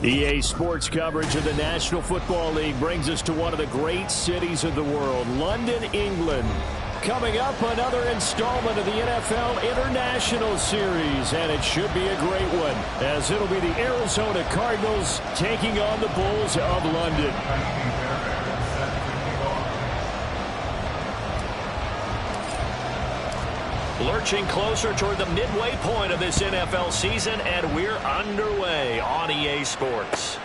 EA Sports coverage of the National Football League brings us to one of the great cities of the world, London, England. Coming up, another installment of the NFL International Series, and it should be a great one, as it'll be the Arizona Cardinals taking on the Bulls of London. Lurching closer toward the midway point of this NFL season, and we're underway on EA Sports.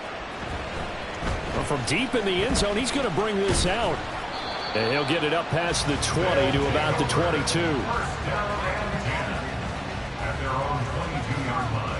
Well, from deep in the end zone, he's going to bring this out. And he'll get it up past the 20 to about the 22. At their own 22-yard line.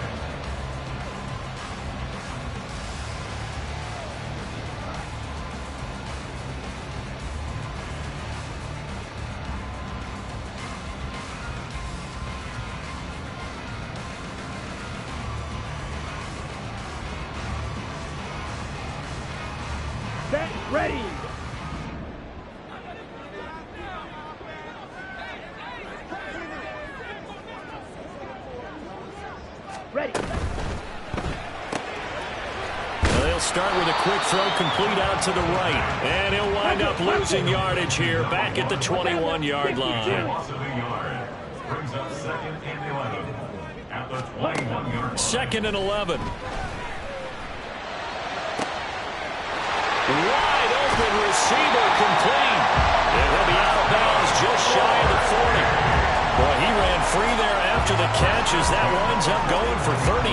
Set, ready. Ready. Well, they'll start with a quick throw complete out to the right. And he'll wind up losing yardage here back at the 21-yard line. Loss of a yard. Brings up 2nd and 11. At the 21-yard line. 2nd and 11. Wide open receiver complete. And he'll be out of bounds just shy of the 40. Boy, he ran free there after the catch as that winds up going for 38.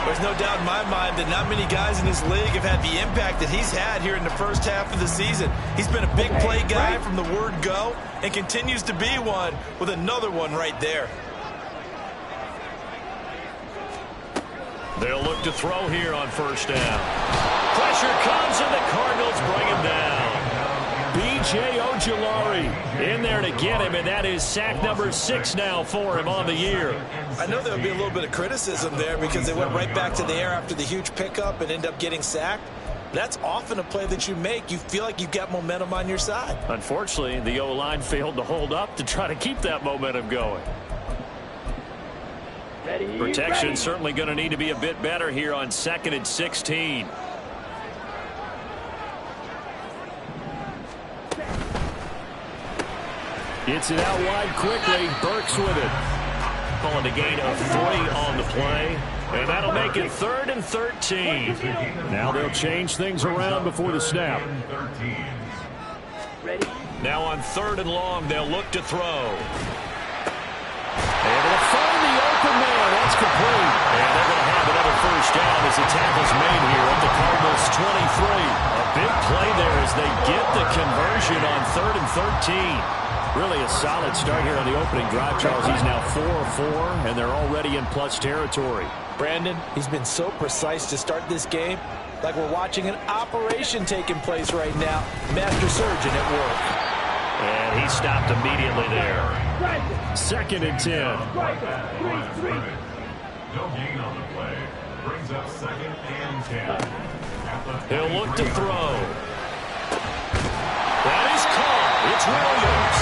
There's no doubt in my mind that not many guys in this league have had the impact that he's had here in the first half of the season. He's been a big play guy from the word go and continues to be one with another one right there. They'll look to throw here on first down. Pressure comes and the Cardinals bring him down. B.J. Ojulari in there to get him, and that is sack number 6 now for him on the year. I know there would be a little bit of criticism there because they went right back to the air after the huge pickup and end up getting sacked. That's often a play that you make. You feel like you've got momentum on your side. Unfortunately, the O-line failed to hold up to try to keep that momentum going. Ready. Protection certainly going to need to be a bit better here on 2nd and 16. Gets it out wide quickly. Burks with it. Calling a gain of 40 on the play. And that'll make it 3rd and 13. Now they'll change things around before the snap. Ready. Now on 3rd and long, they'll look to throw. Able to find the open man. That's complete. And they're going to have another first down as the tackle's made here at the Cardinals 23. A big play there as they get the conversion on 3rd and 13. Really a solid start here on the opening drive, Charles. He's now 4 of 4, and they're already in plus territory. Brandon, he's been so precise to start this game, like we're watching an operation taking place right now. Master surgeon at work. And he stopped immediately there. 2nd and 10. No gain on the play. Brings up 2nd and 10. He'll look to throw. That is caught. It's Williams.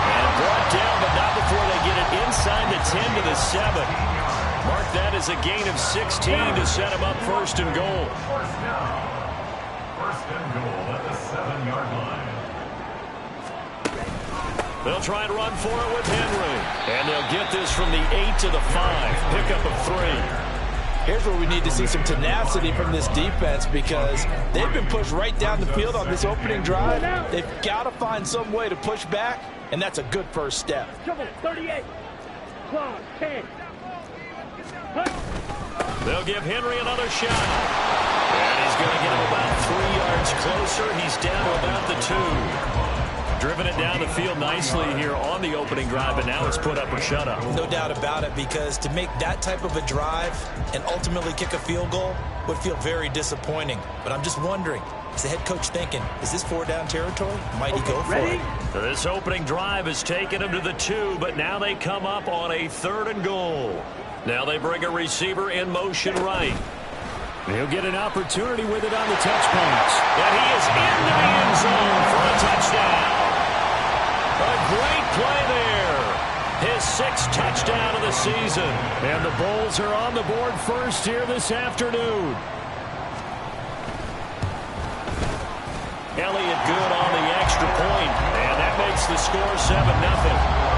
And brought down, but not before they get it inside the 10 to the 7. Mark that as a gain of 16 to set him up 1st and goal. First down. 1st and goal at the 7-yard line. They'll try and run for it with Henry. And they'll get this from the 8 to the 5. Pickup of 3. Here's where we need to see some tenacity from this defense because they've been pushed right down the field on this opening drive. They've got to find some way to push back, and that's a good first step. 38. 12, 10. They'll give Henry another shot. And he's going to get him about 3 yards closer. He's down to about the 2. Driven it down the field nicely here on the opening drive, and now it's put up or shut up. No doubt about it, because to make that type of a drive and ultimately kick a field goal would feel very disappointing. But I'm just wondering, is the head coach thinking, is this 4-down territory? Might he go for it? This opening drive has taken him to the 2, but now they come up on a 3rd and goal. Now they bring a receiver in motion right. He'll get an opportunity with it on the touch pass. And he is into the end zone for a touchdown. A great play there. His 6th touchdown of the season. And the Bulls are on the board first here this afternoon. Elliott good on the extra point, and that makes the score 7-0.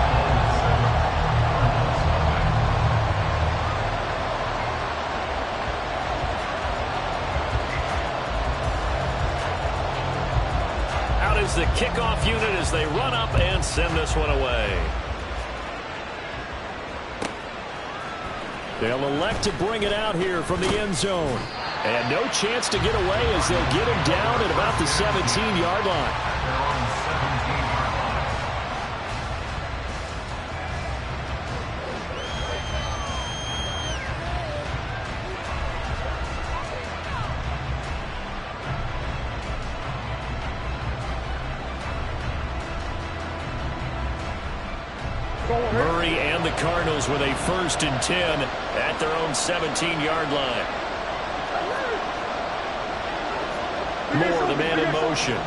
Is the kickoff unit as they run up and send this one away. They'll elect to bring it out here from the end zone. And no chance to get away as they'll get him down at about the 17-yard line. Murray and the Cardinals with a 1st and 10 at their own 17-yard line. Moore, the man in motion.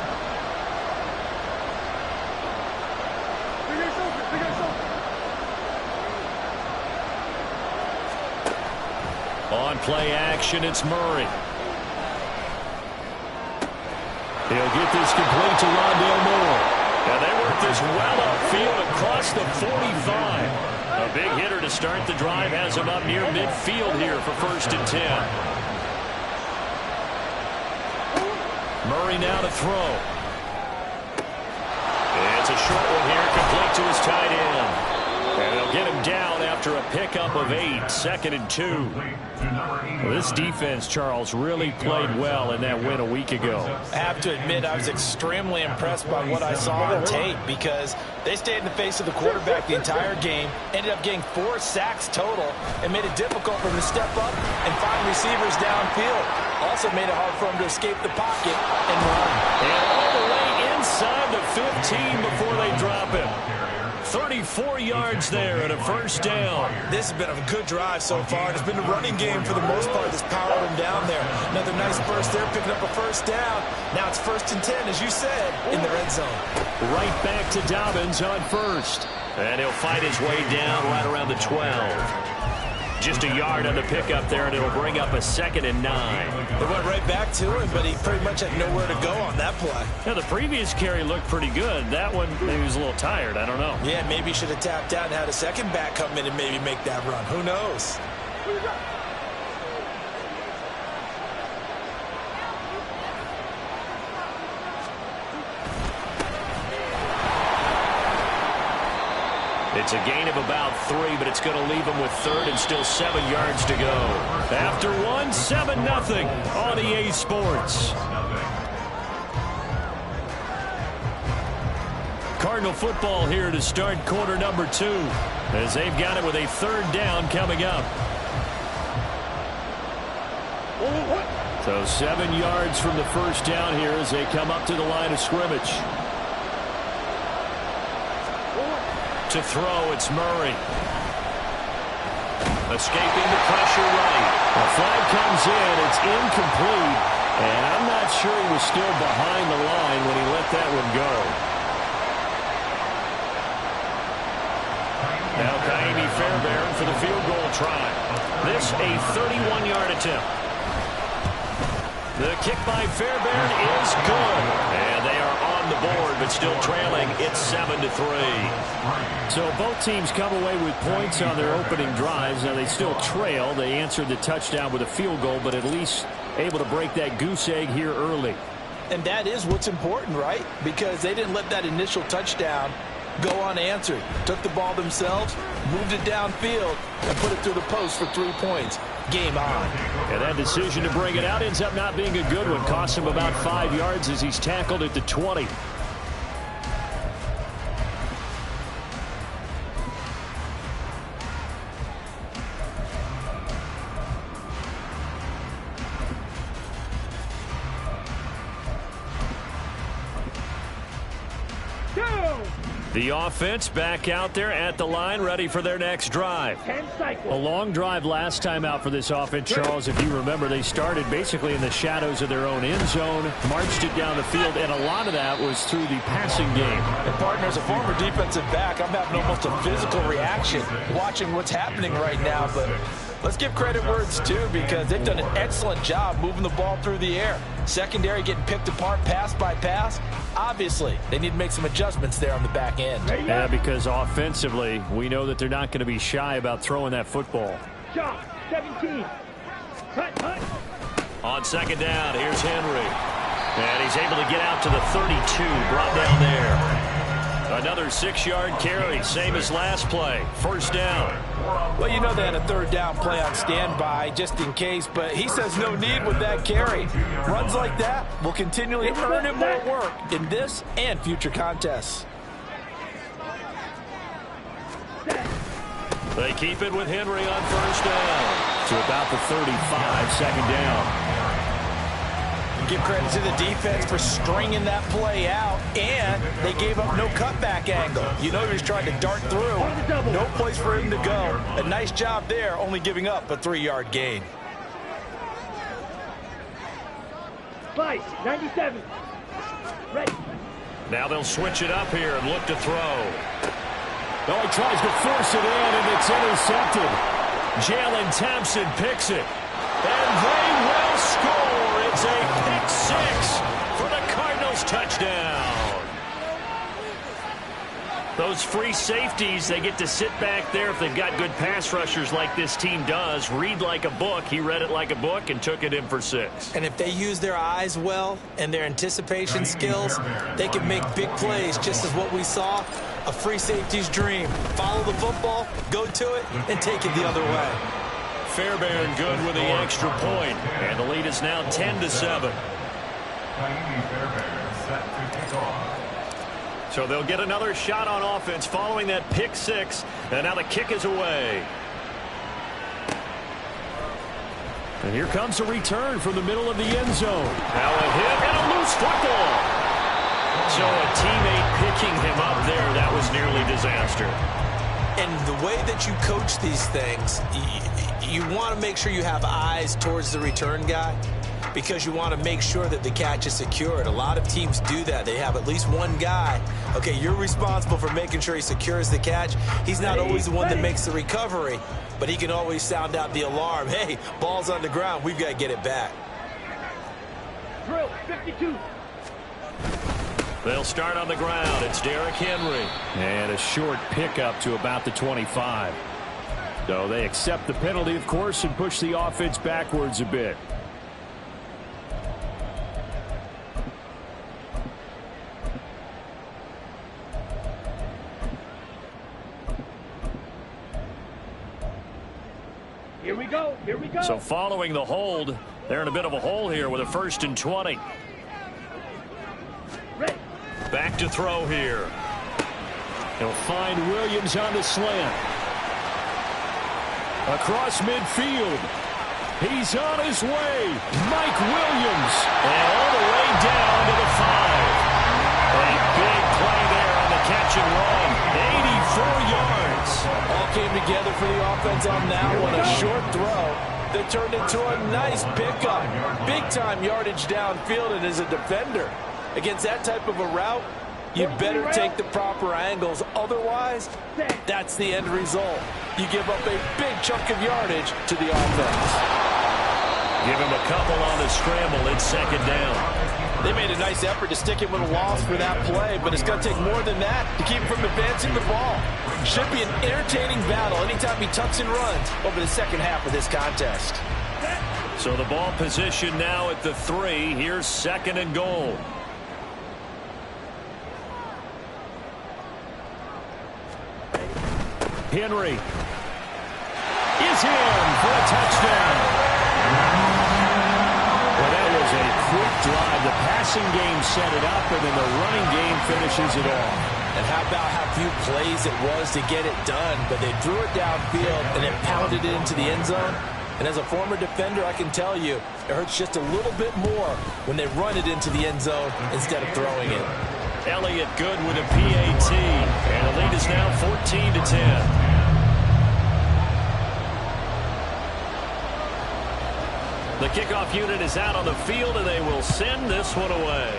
On play action, it's Murray. He'll get this complete to Rondale Moore. And they work this well upfield across the 45. A big hitter to start the drive has him up near midfield here for 1st and 10. Murray now to throw. It's a short one here, complete to his tight end. And they'll get him down after a pickup of 8, 2nd and 2. Well, this defense, Charles, really played well in that win a week ago. I have to admit, I was extremely impressed by what I saw on tape because they stayed in the face of the quarterback the entire game, ended up getting 4 sacks total, and made it difficult for him to step up and find receivers downfield. Also made it hard for him to escape the pocket and run. And all the way inside the 15 before they drop him. 34 yards there and a 1st down. This has been a good drive so far. It's been the running game for the most part that's powered him down there. Another nice burst there, picking up a 1st down. Now it's 1st and 10, as you said, in the red zone. Right back to Dobbins on 1st. And he'll fight his way down right around the 12. Just a yard on the pickup there, and it'll bring up a 2nd and 9. They went right back to him, but he pretty much had nowhere to go on that play. Yeah, the previous carry looked pretty good. That one, maybe he was a little tired. I don't know. Yeah, maybe he should have tapped out and had a second back come in and maybe make that run. Who knows? It's a gain of about 3, but it's going to leave him with 3rd and still 7 yards to go. After 1, 7-0 on EA Sports. Cardinal football here to start quarter number 2, as they've got it with a 3rd down coming up. So 7 yards from the 1st down here as they come up to the line of scrimmage. To throw, it's Murray. Escaping the pressure right. The flag comes in, it's incomplete, and I'm not sure he was still behind the line when he let that one go. Now Kaimi Fairbairn for the field goal try. This a 31-yard attempt. The kick by Fairbairn is good. And they are on the board, but still trailing. It's 7-3. So both teams come away with points on their opening drives. Now they still trail. They answered the touchdown with a field goal, but at least able to break that goose egg here early. And that is what's important, right? Because they didn't let that initial touchdown go unanswered. Took the ball themselves, moved it downfield, and put it through the post for 3 points. Game on. And that decision to bring it out ends up not being a good one. Costs him about 5 yards as he's tackled at the 20. The offense back out there at the line, ready for their next drive. 10 cycles. A long drive last time out for this offense, Charles. If you remember, they started basically in the shadows of their own end zone, marched it down the field, and a lot of that was through the passing game. And partner, as a former defensive back, I'm having almost a physical reaction watching what's happening right now, but Let's give credit where it's due because they've done an excellent job moving the ball through the air. Secondary getting picked apart pass by pass. Obviously, they need to make some adjustments there on the back end. Yeah, because offensively, we know that they're not going to be shy about throwing that football. Shot, 17. Hut. On second down, here's Henry. And he's able to get out to the 32, brought down there. Another 6-yard carry, same as last play. First down. Well, you know they had a third down play on standby just in case, but he says no need with that carry. Runs like that will continually earn him more work in this and future contests. They keep it with Henry on first down. To about the 35, second down. Give credit to the defense for stringing that play out, and they gave up no cutback angle. You know he was trying to dart through. No place for him to go. A nice job there, only giving up a 3-yard gain. Slice, 97. Ready. Now they'll switch it up here and look to throw. Oh, he tries to force it in, and it's intercepted. Jalen Thompson picks it. And they will score. It's a pick six for the Cardinals touchdown. Those free safeties, they get to sit back there if they've got good pass rushers like this team does. Read like a book. He read it like a book and took it in for 6. And if they use their eyes well and their anticipation skills, they can make big plays, just as what we saw, a free safety's dream. Follow the football, go to it, and take it the other way. Fairbairn good with the extra point, and the lead is now 10-7. So they'll get another shot on offense following that pick six, and now the kick is away. And here comes a return from the middle of the end zone. Now a hit and a loose football. So a teammate picking him up there, that was nearly disaster. And the way that you coach these things, you want to make sure you have eyes towards the return guy because you want to make sure that the catch is secured. A lot of teams do that. They have at least one guy. Okay, you're responsible for making sure he secures the catch. He's not always the one that makes the recovery, but he can always sound out the alarm. Hey, ball's on the ground. We've got to get it back. Drill, 52. They'll start on the ground. It's Derrick Henry. And a short pickup to about the 25. So they accept the penalty, of course, and push the offense backwards a bit. Here we go. Here we go. So following the hold, they're in a bit of a hole here with a 1st and 20. Ready. Back to throw here. He'll find Williams on the slant. Across midfield. He's on his way. Mike Williams. And all the way down to the 5. A big play there on the catch and run. 84 yards. All came together for the offense on that one. A short throw that turned into a nice pickup. Big-time yardage downfield, and as a defender, against that type of a route, you better take the proper angles. Otherwise, that's the end result. You give up a big chunk of yardage to the offense. Give him a couple on the scramble. It's 2nd down. They made a nice effort to stick him with a loss for that play, but it's going to take more than that to keep him from advancing the ball. Should be an entertaining battle anytime he tucks and runs over the second half of this contest. So the ball position now at the 3. Here's 2nd and goal. Henry is in for a touchdown. Well, that was a quick drive. The passing game set it up, and then the running game finishes it off. And how about how few plays it was to get it done, but they drew it downfield and then pounded it into the end zone. And as a former defender, I can tell you, it hurts just a little bit more when they run it into the end zone instead of throwing it. Elliott good with a PAT, and the lead is now 14-10. The kickoff unit is out on the field, and they will send this one away.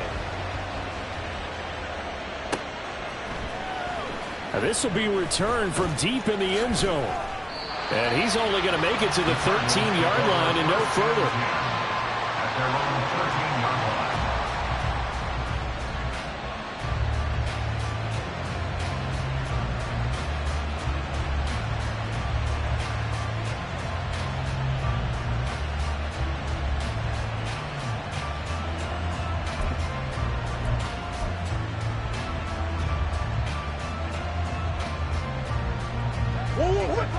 Now this will be returned from deep in the end zone. And he's only going to make it to the 13-yard line and no further. At their own 13-yard line.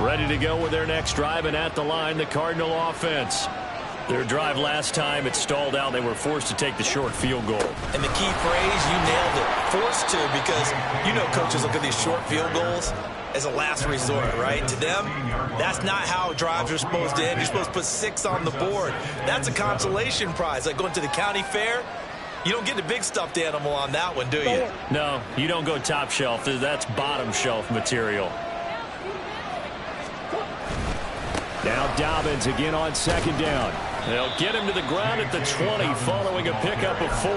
Ready to go with their next drive, and at the line, the Cardinal offense. Their drive last time, it stalled out. They were forced to take the short field goal. And the key phrase, you nailed it, forced to, because you know coaches look at these short field goals as a last resort, right? To them, that's not how drives are supposed to end. You're supposed to put 6 on the board. That's a consolation prize, like going to the county fair. You don't get the big stuffed animal on that one, do you? No, you don't go top shelf. That's bottom shelf material. Now Dobbins again on second down. They'll get him to the ground at the 20 following a pickup of 4.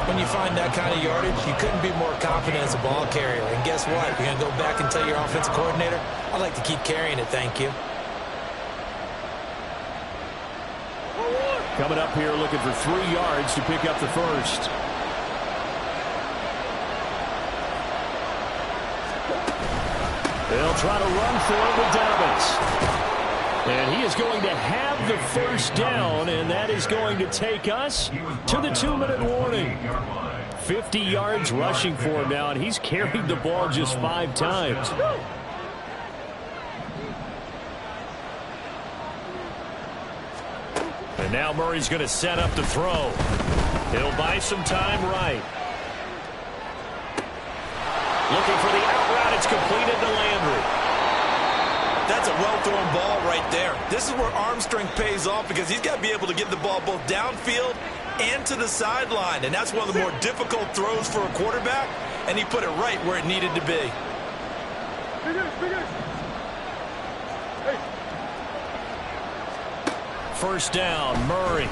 When you find that kind of yardage, you couldn't be more confident as a ball carrier. And guess what? You're going to go back and tell your offensive coordinator, I'd like to keep carrying it, thank you. Coming up here looking for 3 yards to pick up the first. They'll try to run for it with Dobbins. And he is going to have the first down, and that is going to take us to the 2-minute warning. 50 yards rushing for him now, and he's carried the ball just 5 times. And now Murray's going to set up the throw. He'll buy some time right. Looking for the out route. It's completed to Landry. That's a well-thrown ball right there. This is where arm strength pays off, because he's got to be able to get the ball both downfield and to the sideline. And that's one of the more difficult throws for a quarterback, and he put it right where it needed to be. First down, Murray.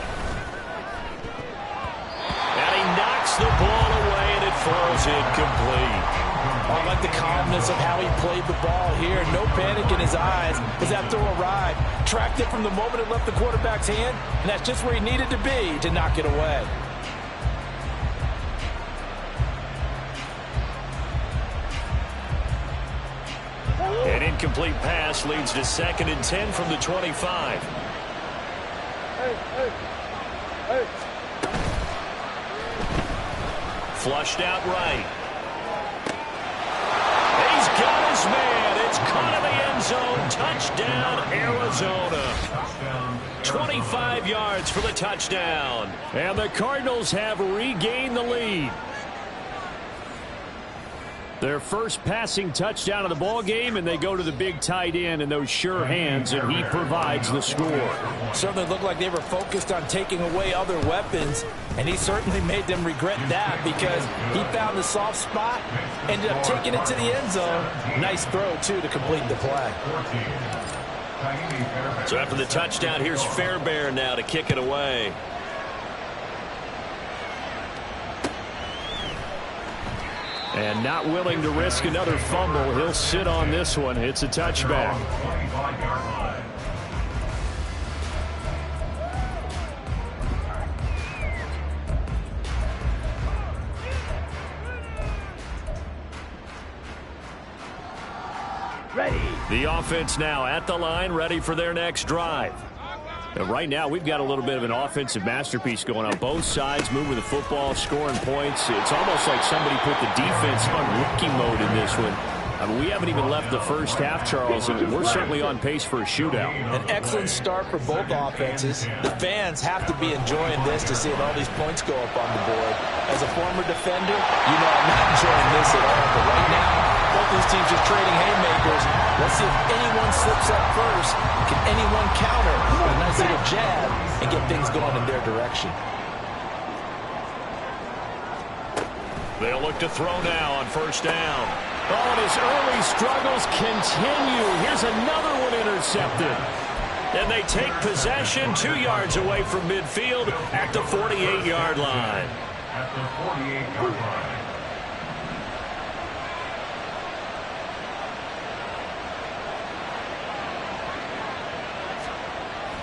And he knocks the ball away, and it falls incomplete. I like the calmness of how he played the ball here. No panic in his eyes as that throw arrived. Tracked it from the moment it left the quarterback's hand, and that's just where he needed to be to knock it away. An incomplete pass leads to 2nd and 10 from the 25. Flushed out right. He's got his man. It's caught in the end zone. Touchdown, Arizona. 25 yards for the touchdown. And the Cardinals have regained the lead. Their first passing touchdown of the ball game, and they go to the big tight end in those sure hands, and he provides the score. Certainly looked like they were focused on taking away other weapons, and he certainly made them regret that, because he found the soft spot, ended up taking it to the end zone. Nice throw, too, to complete the play. So after the touchdown, here's Fairbairn now to kick it away. And not willing to risk another fumble, he'll sit on this one. It's a touchback. Ready. The offense now at the line, ready for their next drive. And right now, we've got a little bit of an offensive masterpiece going on. Both sides moving the football, scoring points. It's almost like somebody put the defense on rookie mode in this one. I mean, we haven't even left the first half, Charles, and we're certainly on pace for a shootout. An excellent start for both offenses. The fans have to be enjoying this to see all these points go up on the board. As a former defender, you know I'm not enjoying this at all. But right now, both these teams just trading haymakers. Let's see if anyone slips up first. Can anyone counter a nice little jab and get things going in their direction? They'll look to throw now on first down. Oh, and his early struggles continue. Here's another one intercepted. And they take possession 2 yards away from midfield at the 48-yard line. At the 48-yard line.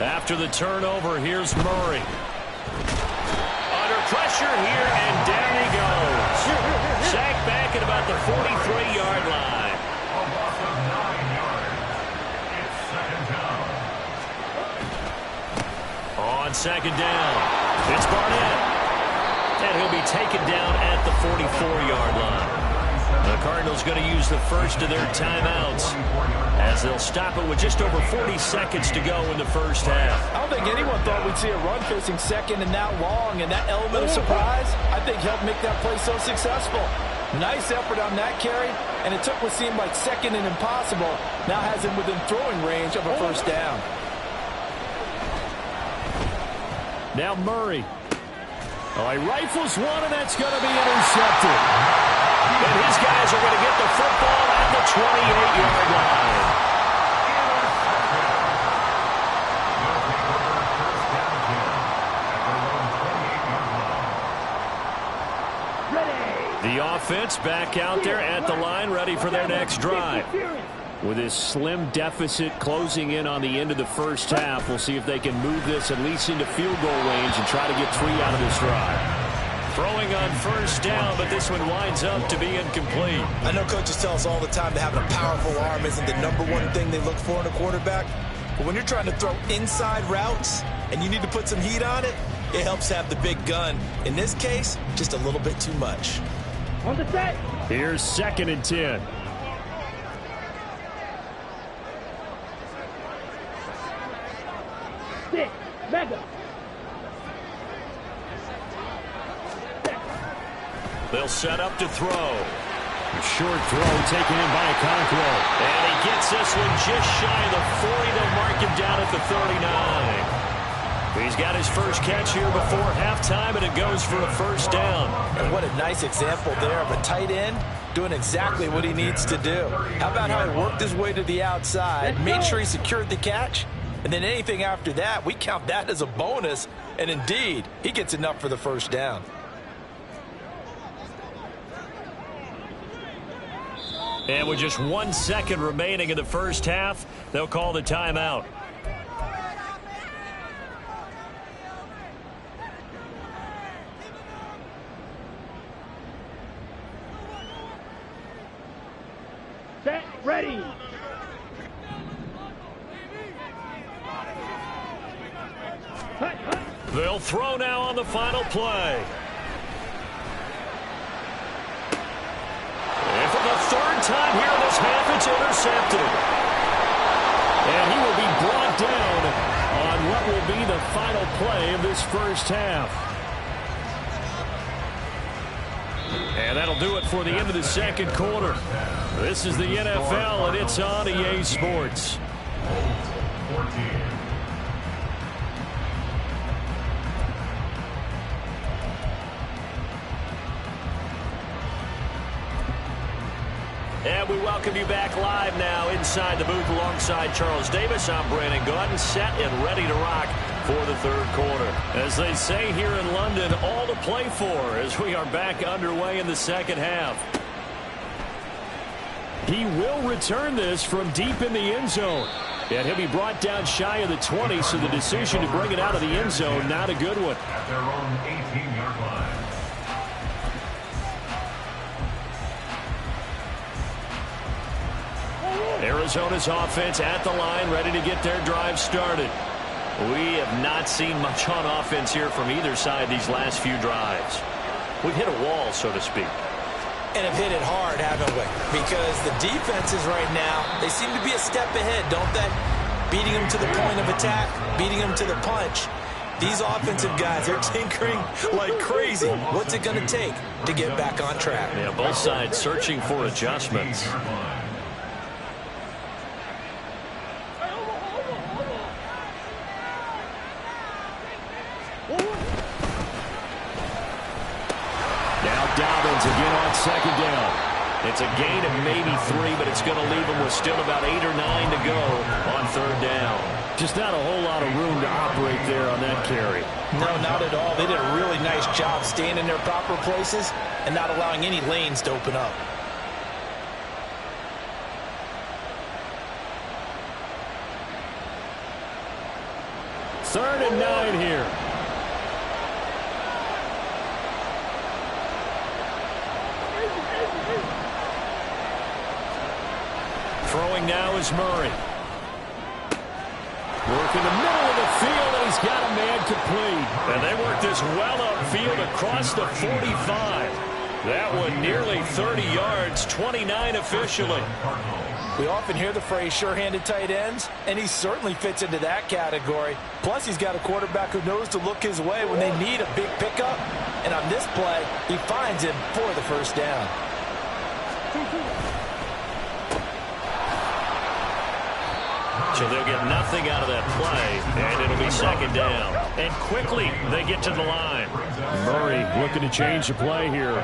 After the turnover, here's Murray. Under pressure here, and down he goes. Sacked back at about the 43-yard line. A loss of 9 yards. It's second down. On second down, it's Barnett. And he'll be taken down at the 44-yard line. The Cardinals going to use the first of their timeouts as they'll stop it with just over 40 seconds to go in the first half. I don't think anyone thought we'd see a run facing second and that long, and that element of surprise, I think, helped make that play so successful. Nice effort on that carry, and it took what seemed like second and impossible, now has him within throwing range of a first down. Now Murray. Oh, he rifles one, and that's going to be intercepted. And his guys are going to get the football at the 28-yard line. The offense back out there at the line, ready for their next drive. With this slim deficit closing in on the end of the first half, we'll see if they can move this at least into field goal range and try to get 3 out of this drive. Throwing on first down, but this one winds up to be incomplete. I know coaches tell us all the time that having a powerful arm isn't the #1 thing they look for in a quarterback. But when you're trying to throw inside routes and you need to put some heat on it, it helps have the big gun. In this case, just a little bit too much. On the set. Here's 2nd and 10. Stick. Mega. They'll set up to throw. A short throw taken in by Okonkwo. And he gets this one just shy of the 40. They'll mark him down at the 39. He's got his first catch here before halftime, and it goes for a first down. And what a nice example there of a tight end doing exactly what he needs to do. How about how he worked his way to the outside, made sure he secured the catch, and then anything after that, we count that as a bonus. And indeed, he gets enough for the first down. And with just 1 second remaining in the first half, they'll call the timeout. Set. Ready. Hut, hut. They'll throw now on the final play. And for the 3rd time here in this half, it's intercepted. And he will be brought down on what will be the final play of this first half. And that'll do it for the end of the second quarter. This is the NFL, and it's on EA Sports. 14. And we welcome you back live now inside the booth alongside Charles Davis. I'm Brandon Gaudin, set and ready to rock for the third quarter. As they say here in London, all to play for as we are back underway in the second half. He will return this from deep in the end zone. And he'll be brought down shy of the 20, so the decision to bring it out of the end zone, not a good one. At their own 18-yard line. Arizona's offense at the line, ready to get their drive started. We have not seen much on offense here from either side these last few drives. We've hit a wall, so to speak. And have hit it hard, haven't we? Because the defenses right now, they seem to be a step ahead, don't they? Beating them to the point of attack, beating them to the punch. These offensive guys are tinkering like crazy. What's it going to take to get back on track? Yeah, both sides searching for adjustments. Dobbins again on second down. It's a gain of maybe 3, but it's going to leave them with still about 8 or 9 to go on third down. Just not a whole lot of room to operate there on that carry. No, not at all. They did a really nice job staying in their proper places and not allowing any lanes to open up. 3rd and 9 here. Throwing now is Murray. Working the middle of the field, and he's got a man complete. And they work this well upfield across the 45. That one nearly 30 yards, 29 officially. We often hear the phrase sure-handed tight ends, and he certainly fits into that category. Plus, he's got a quarterback who knows to look his way when they need a big pickup. And on this play, he finds him for the first down. So they'll get nothing out of that play, and it'll be 2nd down. And quickly, they get to the line. Murray looking to change the play here.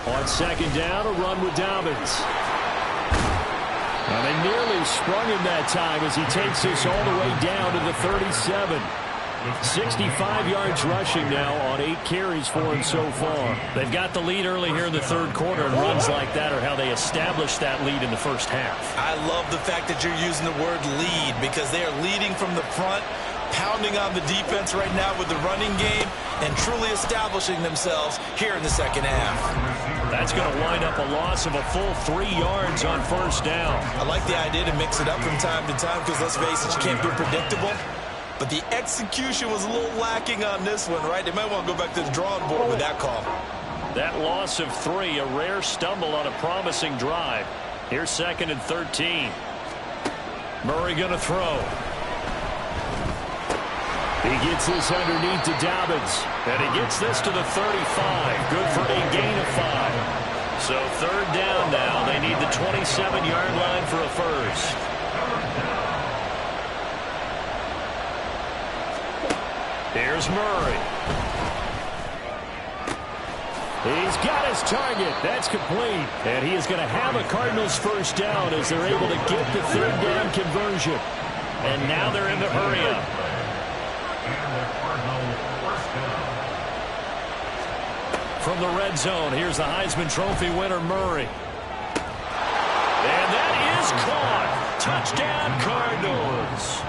On 2nd down, a run with Dobbins. And they nearly sprung him that time as he takes this all the way down to the 37. 65 yards rushing now on 8 carries for him so far. They've got the lead early here in the 3rd quarter, and runs like that are how they establish that lead in the first half. I love the fact that you're using the word lead because they are leading from the front, pounding on the defense right now with the running game, and truly establishing themselves here in the 2nd half. That's going to wind up a loss of a full 3 yards on 1st down. I like the idea to mix it up from time to time because, let's face it, you can't be predictable. But the execution was a little lacking on this one, right? They might want to go back to the drawing board with that call. That loss of 3, a rare stumble on a promising drive. Here's 2nd and 13. Murray going to throw. He gets this underneath to Dobbins. And he gets this to the 35. Good for a gain of 5. So 3rd down now. They need the 27-yard line for a first. Here's Murray. He's got his target. That's complete. And he is going to have a Cardinals first down as they're able to get the 3rd down conversion. And now they're in the hurry up. From the red zone, here's the Heisman Trophy winner, Murray. And that is caught. Touchdown, Cardinals.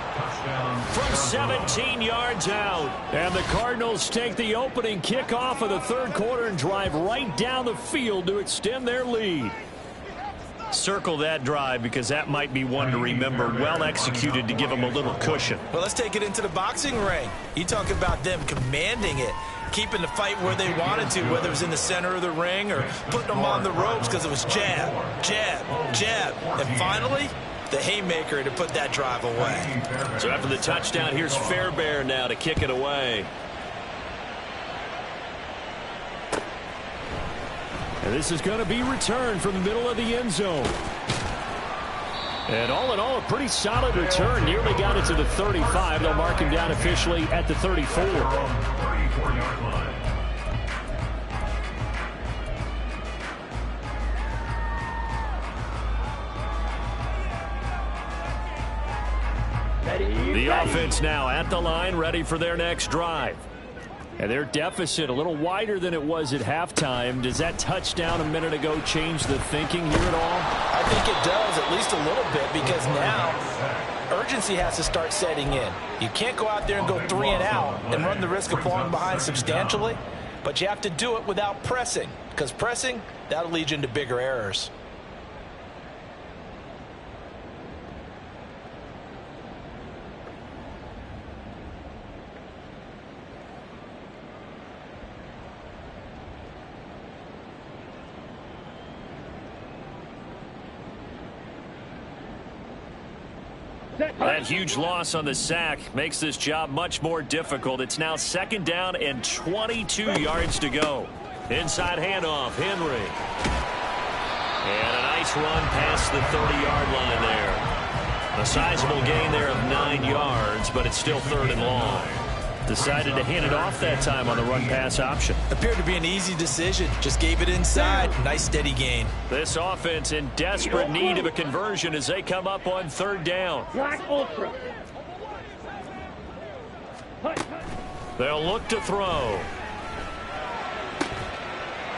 From 17 yards out. And the Cardinals take the opening kickoff of the 3rd quarter and drive right down the field to extend their lead. Circle that drive because that might be one to remember. Well executed to give them a little cushion. Well, let's take it into the boxing ring. You talk about them commanding it, keeping the fight where they wanted to, whether it was in the center of the ring or putting them on the ropes because it was jab, jab, jab. And finally, the haymaker to put that drive away. So after the touchdown, here's Fairbairn now to kick it away. And this is going to be returned from the middle of the end zone. And all in all, a pretty solid return. Nearly got it to the 35. They'll mark him down officially at the 34. The offense now at the line, ready for their next drive. And their deficit a little wider than it was at halftime. Does that touchdown a minute ago change the thinking here at all? I think it does, at least a little bit, because now urgency has to start setting in. You can't go out there and go 3 and out and run the risk of falling behind substantially, but you have to do it without pressing, because pressing, that'll lead you into bigger errors. That huge loss on the sack makes this job much more difficult. It's now 2nd down and 22 yards to go. Inside handoff, Henry. And a nice run past the 30-yard line there. A sizable gain there of 9 yards, but it's still 3rd and long. Decided to hand it off that time on the run-pass option. Appeared to be an easy decision. Just gave it inside. Nice, steady gain. This offense in desperate need of a conversion as they come up on 3rd down. Black Ultra. They'll look to throw.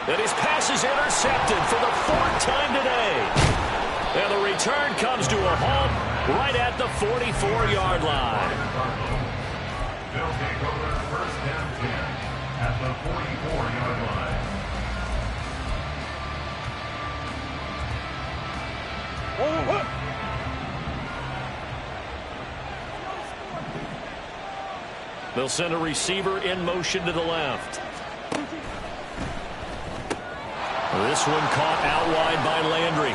And his pass is intercepted for the 4th time today. And the return comes to a halt right at the 44-yard line. They'll take over first down 10 at the 44-yard line. They'll send a receiver in motion to the left. This one caught out wide by Landry.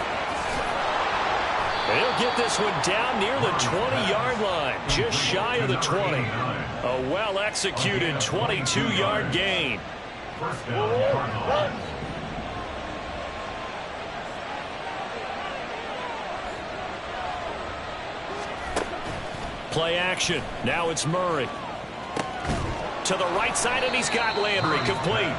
They'll get this one down near the 20-yard line, just shy of the 20. A well-executed 22-yard gain. First down, yard line. Play action. Now it's Murray. To the right side, and he's got Landry complete.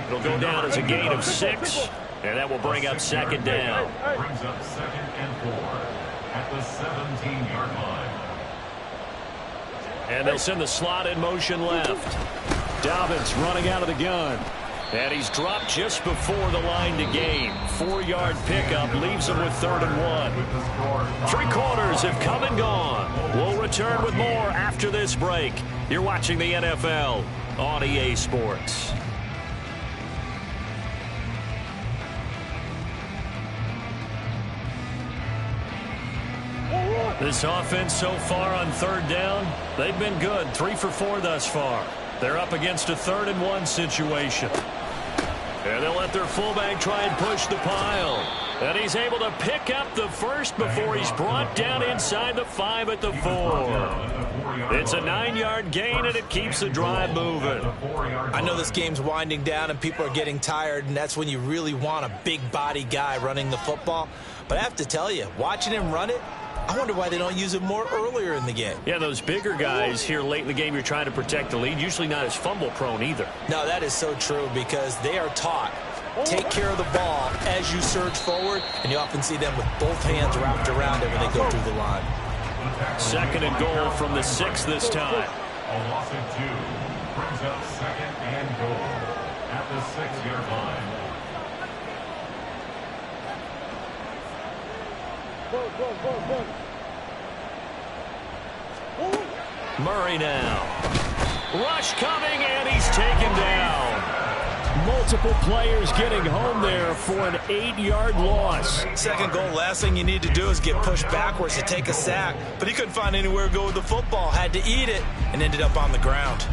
It'll go down as a gain of 6, and that will bring up second down. Brings up 2nd and 4 at the 17-yard line. And they'll send the slot in motion left. Dobbins running out of the gun. And he's dropped just before the line to gain. 4-yard pickup leaves him with 3rd and 1. 3 quarters have come and gone. We'll return with more after this break. You're watching the NFL on EA Sports. This offense so far on 3rd down, they've been good. 3 for 4 thus far. They're up against a 3rd and 1 situation. And they'll let their fullback try and push the pile. And he's able to pick up the first before he's brought down inside the 5 at the 4. It's a 9-yard gain, and it keeps the drive moving. I know this game's winding down and people are getting tired, and that's when you really want a big body guy running the football. But I have to tell you, watching him run it, I wonder why they don't use it more earlier in the game. Yeah, those bigger guys here late in the game, you're trying to protect the lead, usually not as fumble prone either. No, that is so true because they are taught. Take care of the ball as you surge forward, and you often see them with both hands wrapped around it when they go through the line. 2nd and goal from the 6 this time. A loss of 2 brings up 2nd and goal at the 6-yard line. Murray now. Rush coming, and he's taken down. Multiple players getting home there for an 8-yard loss. 2nd goal, last thing you need to do is get pushed backwards to take a sack. But he couldn't find anywhere to go with the football, had to eat it, and ended up on the ground.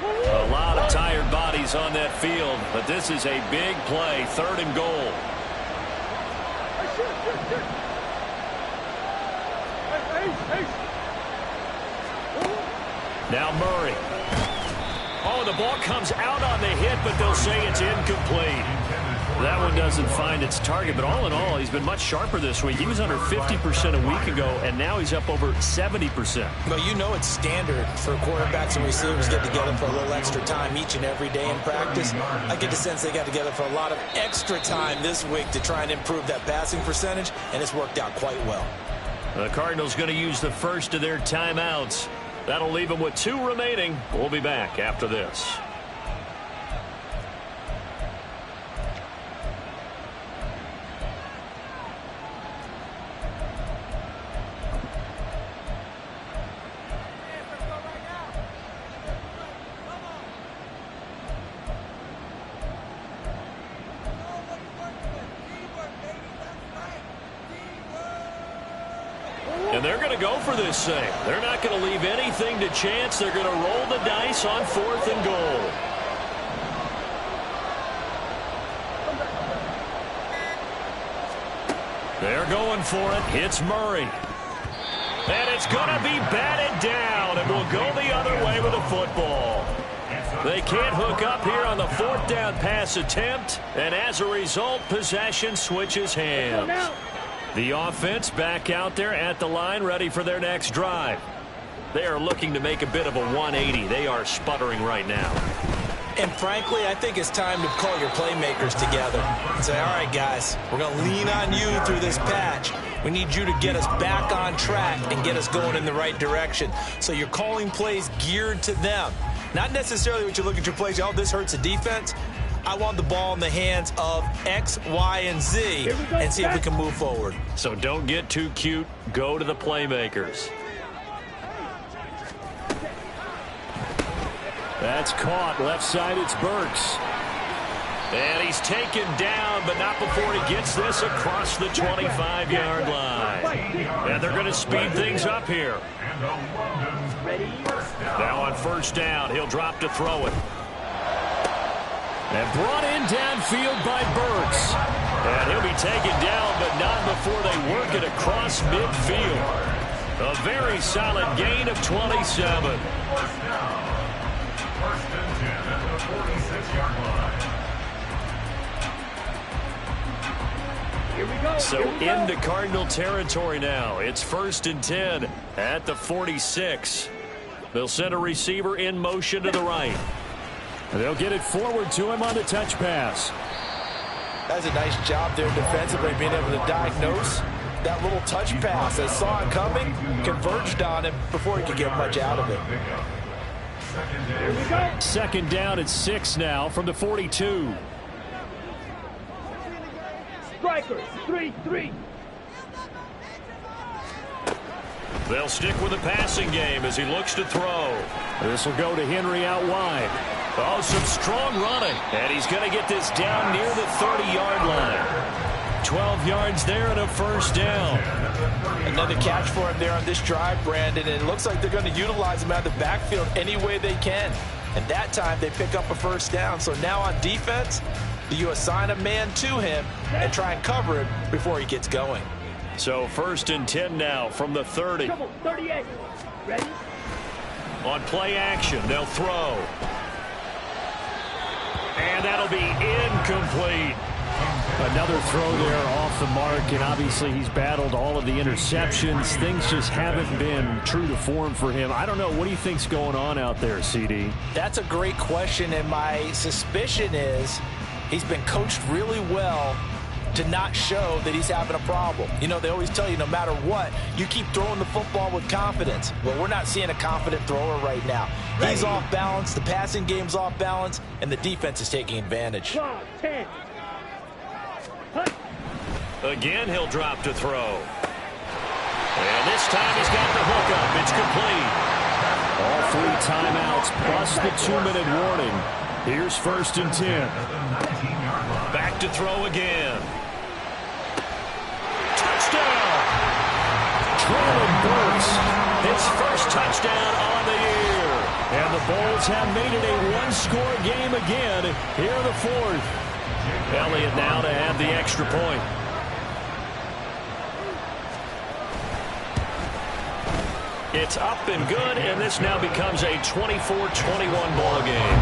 A lot of tired bodies on that field, but this is a big play, 3rd and goal. Now Murray. Oh, the ball comes out on the hit, but they'll say it's incomplete. That one doesn't find its target, but all in all, he's been much sharper this week. He was under 50% a week ago, and now he's up over 70%. Well, you know it's standard for quarterbacks and receivers get together for a little extra time each and every day in practice. I get the sense they got together for a lot of extra time this week to try and improve that passing percentage, and it's worked out quite well. The Cardinals going to use the first of their timeouts. That'll leave them with 2 remaining. We'll be back after this. And they're going to go for this thing. They're not going to leave anything to chance. They're going to roll the dice on 4th and goal. They're going for it. It's Murray. And it's going to be batted down, and will go the other way with the football. They can't hook up here on the 4th down pass attempt, and as a result, possession switches hands. The offense back out there at the line, ready for their next drive. They are looking to make a bit of a 180. They are sputtering right now. And frankly, I think it's time to call your playmakers together and say, all right, guys, we're going to lean on you through this patch. We need you to get us back on track and get us going in the right direction. So you're calling plays geared to them. Not necessarily what you look at your plays, oh, this hurts the defense. I want the ball in the hands of X, Y, and Z and see if we can move forward. So don't get too cute. Go to the playmakers. That's caught. Left side, it's Burks. And he's taken down, but not before he gets this across the 25-yard line. And they're going to speed things up here. Now on first down, he'll drop to throw it. And brought in downfield by Burks. And he'll be taken down, but not before they work it across midfield. A very solid gain of 27. First and 10 at the 46-yard line. Here we go. So into Cardinal territory now. It's first and 10 at the 46. They'll send a receiver in motion to the right. They'll get it forward to him on the touch pass. That's a nice job there defensively, being able to diagnose that little touch pass. They saw it coming, converged on him before he could get much out of it. Here we go. Second down at 6 now from the 42. Strikers, 3-3. They'll stick with the passing game as he looks to throw. This will go to Henry out wide. Oh, some strong running. And he's going to get this down near the 30-yard line. 12 yards there and a first down. Another catch for him there on this drive, Brandon. And it looks like they're going to utilize him out of the backfield any way they can. And that time they pick up a first down. So now on defense, do you assign a man to him and try and cover him before he gets going? So first and 10 now from the 30. Trouble, 38. Ready? On play action, they'll throw. And that'll be incomplete. Another throw there off the mark, and obviously he's battled all of the interceptions. Things just haven't been true to form for him. I don't know. What do you think's going on out there, CD? That's a great question, and my suspicion is he's been coached really well to not show that he's having a problem. You know, they always tell you no matter what, you keep throwing the football with confidence. Well, we're not seeing a confident thrower right now. He's off balance, the passing game's off balance, and the defense is taking advantage. 10. Again, he'll drop to throw. And this time he's got the hook up. It's complete. All 3 timeouts plus the 2-minute warning. Here's first and 10. Back to throw again. Touchdown! Traylon Burks, his first touchdown on the year. And the Bulls have made it a one-score game again here in the 4th. Elliott now to have the extra point. It's up and good, and this now becomes a 24-21 ball game.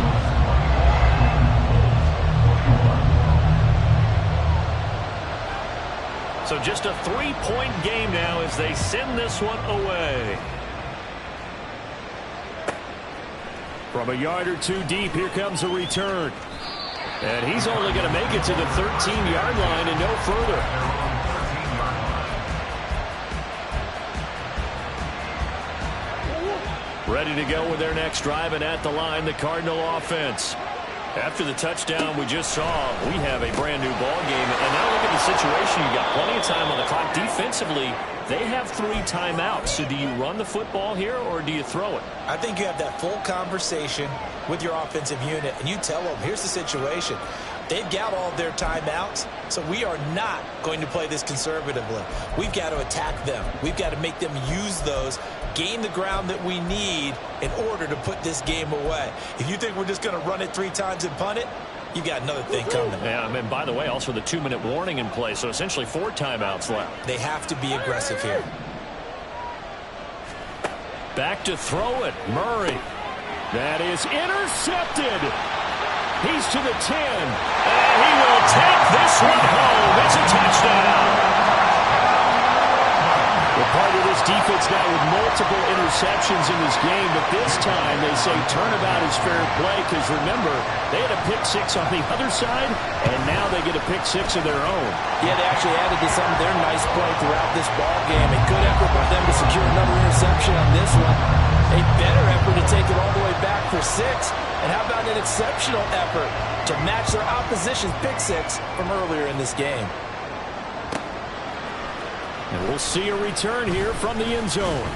So just a 3-point game now as they send this one away. From a yard or two deep, here comes a return. And he's only going to make it to the 13-yard line and no further. Ready to go with their next drive, and at the line, the Cardinal offense. After the touchdown we just saw, we have a brand new ball game. And now look at the situation. You got plenty of time on the clock. Defensively, they have 3 timeouts. So do you run the football here or do you throw it? I think you have that full conversation with your offensive unit, and you tell them, here's the situation. They've got all of their timeouts, so we are not going to play this conservatively. We've got to attack them. We've got to make them use those, gain the ground that we need in order to put this game away. If you think we're just going to run it 3 times and punt it, you've got another thing coming. Yeah, and by the way, also the 2-minute warning in play, so essentially 4 timeouts left. They have to be aggressive here. Back to throw it, Murray. That is intercepted. He's to the 10, and he will take this one home. It's a touchdown. Well, part of this defense now with multiple interceptions in this game, but this time they say turnabout is fair play because, remember, they had a pick-6 on the other side, and now they get a pick-6 of their own. Yeah, they actually added to some of their nice play throughout this ball game. A good effort by them to secure another interception on this one. A better effort to take it all the way back for 6. And how about an exceptional effort to match their opposition's pick-6 from earlier in this game? And we'll see a return here from the end zone.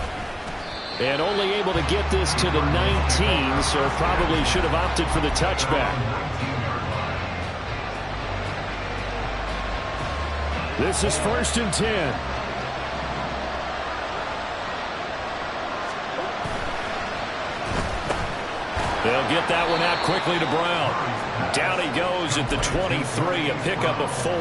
And only able to get this to the 19, so probably should have opted for the touchback. This is 1st and 10. They'll get that one out quickly to Brown. Down he goes at the 23, a pickup of 4.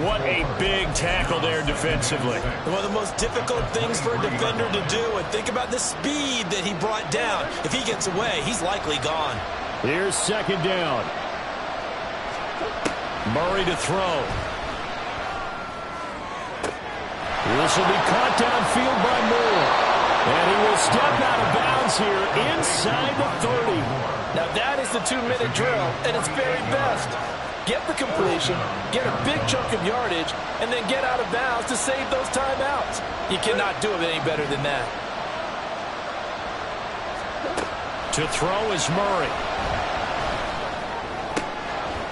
What a big tackle there defensively. One of the most difficult things for a defender to do, and think about the speed that he brought down. If he gets away, he's likely gone. Here's 2nd down. Murray to throw. This will be caught downfield by Moore. And he will step out of bounds here inside the 30. Now that is the 2-minute drill at its very best. Get the completion, get a big chunk of yardage, and then get out of bounds to save those timeouts. You cannot do it any better than that. To throw is Murray.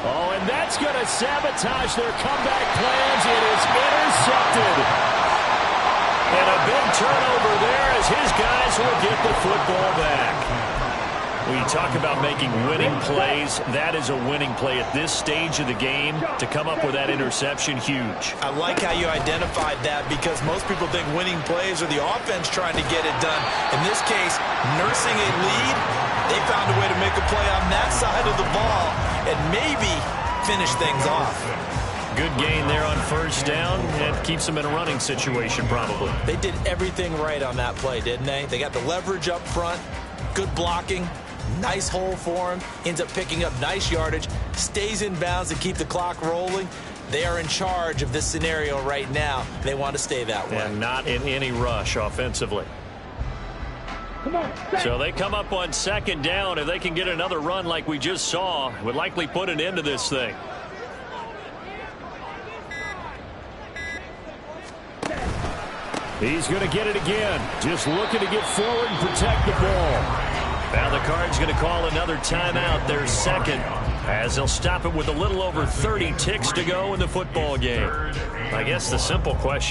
Oh, and that's going to sabotage their comeback plans. It is intercepted. And a big turnover there as his guys will get the football back. When you talk about making winning plays, that is a winning play at this stage of the game. To come up with that interception, huge. I like how you identified that because most people think winning plays are the offense trying to get it done. In this case, nursing a lead, they found a way to make a play on that side of the ball and maybe finish things off. Good gain there on 1st down, and keeps them in a running situation probably. They did everything right on that play, didn't they? They got the leverage up front, good blocking, nice hole for him, ends up picking up nice yardage, stays in bounds to keep the clock rolling. They are in charge of this scenario right now. They want to stay that way. And not in any rush offensively. Come on, So they come up on 2nd down. If they can get another run like we just saw, would likely put an end to this thing. He's going to get it again. Just looking to get forward and protect the ball. Now the Cards going to call another timeout, their 2nd, as they'll stop it with a little over 30 ticks to go in the football game. I guess the simple question